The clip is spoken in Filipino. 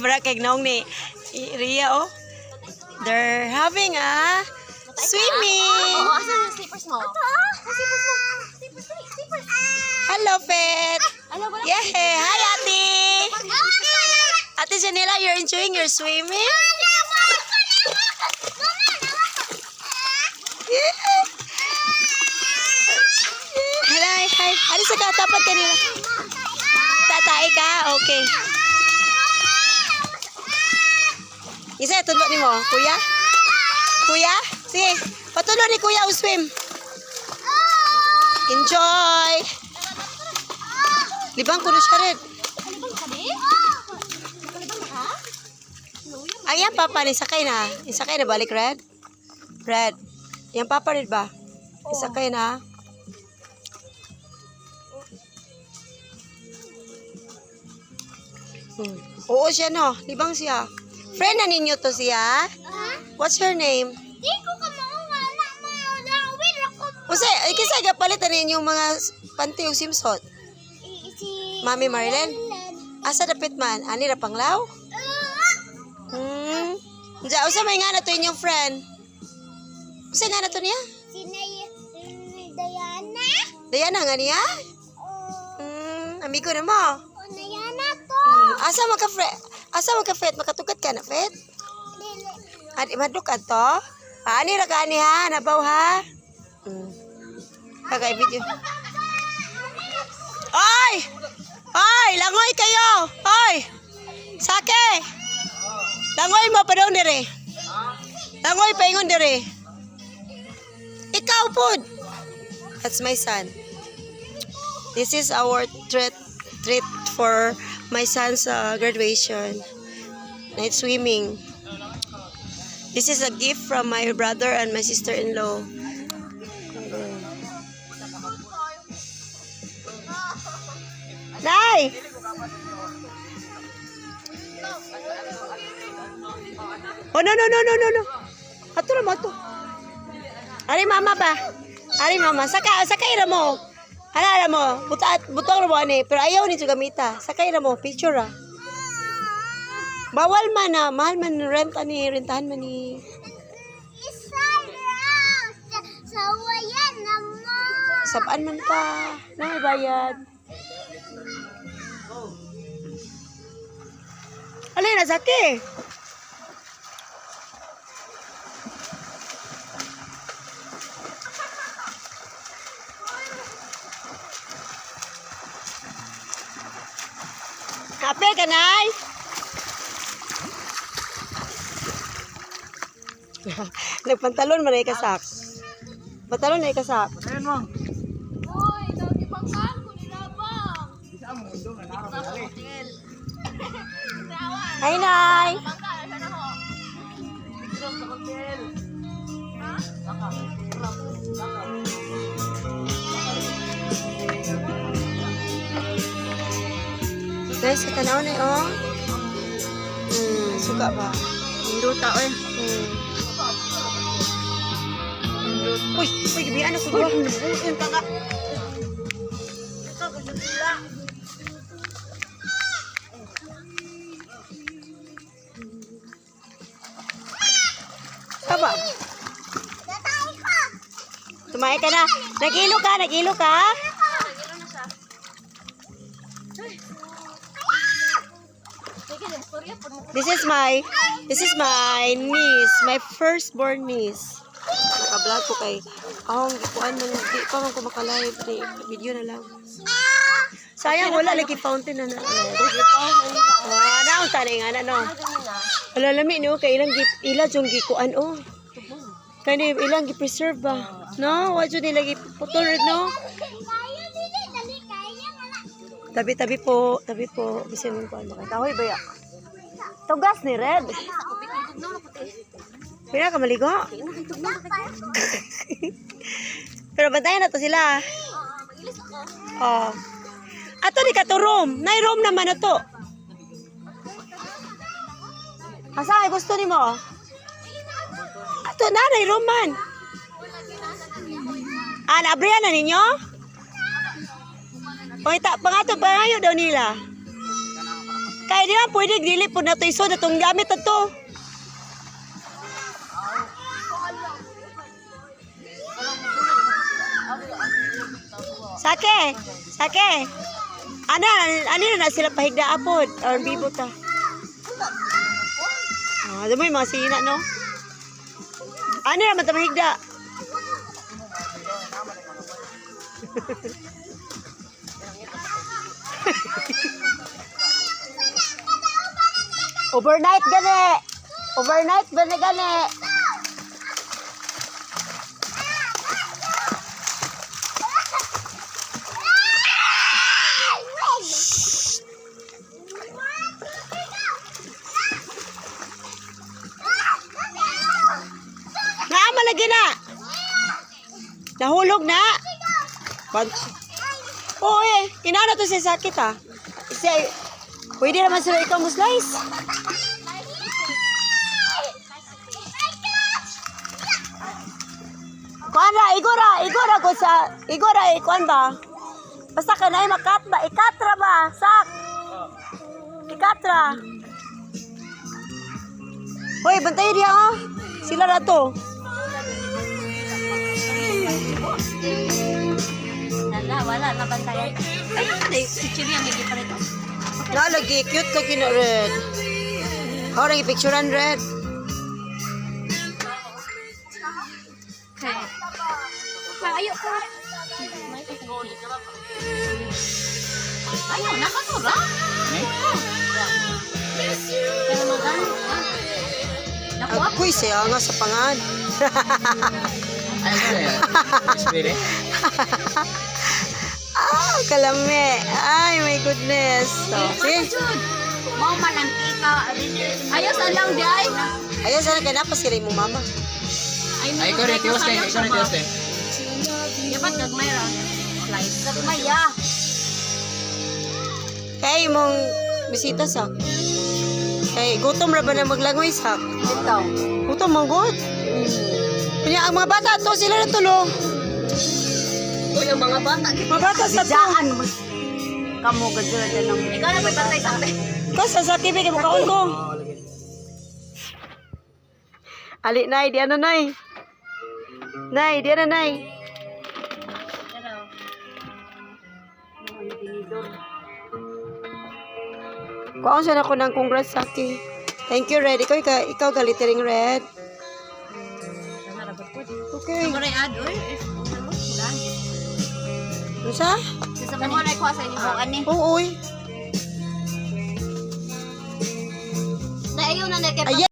Para kay naong ni Ria, oh. They're having a swimming. Oo, asan yung slippers mo? Ito, slippers mo. Slippers. Hello, Fet. Ano ba? Yeah, hi, Ate. Ate Janela, you're enjoying your swimming? Yeah. Hi, hi. Ano sa katapat kanila? Tatay ka? Okay. Isa, tulog ni mo. Kuya? Kuya? Sige, patulog ni Kuya swim. Enjoy! Libang ko na siya rin. Nakalibang ka di? Nakalibang ka? Ayan, papa, isakay na. Isakay na, balik, Red? Red. Yan, papa, rin ba? Isakay na. Oo siya, no? Libang siya. Friend na ninyo to siya? What's her name? Di ko ka maunga na maulawin ako. Kasi, ay kasi agapalitan ninyong mga panty o simsot. Si Mami Marilyn? Asa dapit man? Ani na panglaw? Diya, usa may nga na to inyong friend. Usa nga na to niya? Si Diana. Diana nga niya? Amigo na mo. Diana to. Asa mo ka Fet? Makatugat ka na Fet? Adi madukad to? Ani ra ka ani ha? Nabaw ha? Kagay video. Oy! Oy! Langoy kayo! Oy! Sake! Langoy mo pa daw dire. Langoy pa ingon dire. Ikaw pod. That's my son. This is our treat for my son's graduation. Night swimming. This is a gift from my brother and my sister-in-law. Nay! Oh, no. Ato na mo to. Ari mama ba? Ari mama, sakay ra mo. Hala mo, butang ra mo ani, pero ayaw ni gamita. Sakay ra mo, picture ra. Bawal man na, mahal man rentahan man ni. Sawayan na mo. Sabaan man ka, na may bayad. Alin na sake. Kape ka, Nay? Nagpantalon man na ikasak. Pantalon na ikasak. Ayan mo. Uy, daw di bangkan ko nilabang. Isa mo mundo na nakakali. Hi, Nay. Bangkan, saan ako? Picture sa hotel. Ha? Saka. Guys, sa tanaw na oh. Suka ba? Induta, oy. Uy, gabihan ako ba? Uy, kaka. Taba. Tumae ka na. Nag-ilo ka? This is my niece, my firstborn niece. Naka-vlog ko kay gikuan man di pa man ko maka-live di video na lang. Sayang wala lagi fountain na na. Naon tani nga na no. Wala lami no kay ilang jung gikuan oh. Kani ilang gi-preserve ba? No, wa jud nila gi-putol red no. Tabi po. Bisan mo pa makatahoy ba ya? Tugas ni Red. Pila ka maligo? Pero bantayan na to sila. Oh. Ato ni ka to room. Nay room naman na to. Asa ay gusto nimo? Ato na nay room man. Naabrihan na ninyo? Pangato, pangayo daw nila. Kay di ba pwede dili po na ito iso na itong gamit na to. Sake! Sake! Ano na sila pahigda apod? Or bibo ta? Alam mo yung mga sina, no? Ano naman ito mahigda? Overnight gani! Overnight gani! Naama lagi na! Nahulog na! Oo inano to siya sakit ha. Kasi pwede naman sila ikaw mo slice. Kuan ra, igora ko sa, kuan ba? Basta ka na ikatra ba? Sak! Ikatra! Hoy, bantay diya oh! Sila na to. Wala na bantayan. Ayun ka na, si Chili ang hindi pa rin. Lagi, cute ka kina Red. How nang i-picturean Red? Okay. Ayaw ko. Ayaw, nakasura. Pero magano. Agoy siya nga sa pangan. Ay, Espere. Kalame. Ay, my goodness. So, see? Mau manantika. Ayaw sa lang di ay. Ayaw sana kay napas kay mo mama. Ay, ikaw rin, tiwas kayo. Ikaw rin, tiwas kayo. Dapat gagmay ra. Slice. Gagmay ya. Kay mong bisita sa. Kay gutom ra ba na maglangoy sa? Ito. Gutom mo good. Kanya ang mga bata to sila na tulong. Uy, ang mga bata. Mga bata sa to. Kamu gadyo ng. Ikaw na may bantay sa akin. Kasi sa TV kay mukhaon ko. Ali nay, di ano nay. Nay, di ano nay. Kuhaan siya na ko ng congrats sa akin. Thank you, Red. Ikaw galitiring Red. Okay. Maray ad, uy. Ano siya? Sa mo na ikuha sa inyo ani. Oo, uy. Na ayaw na Ayan.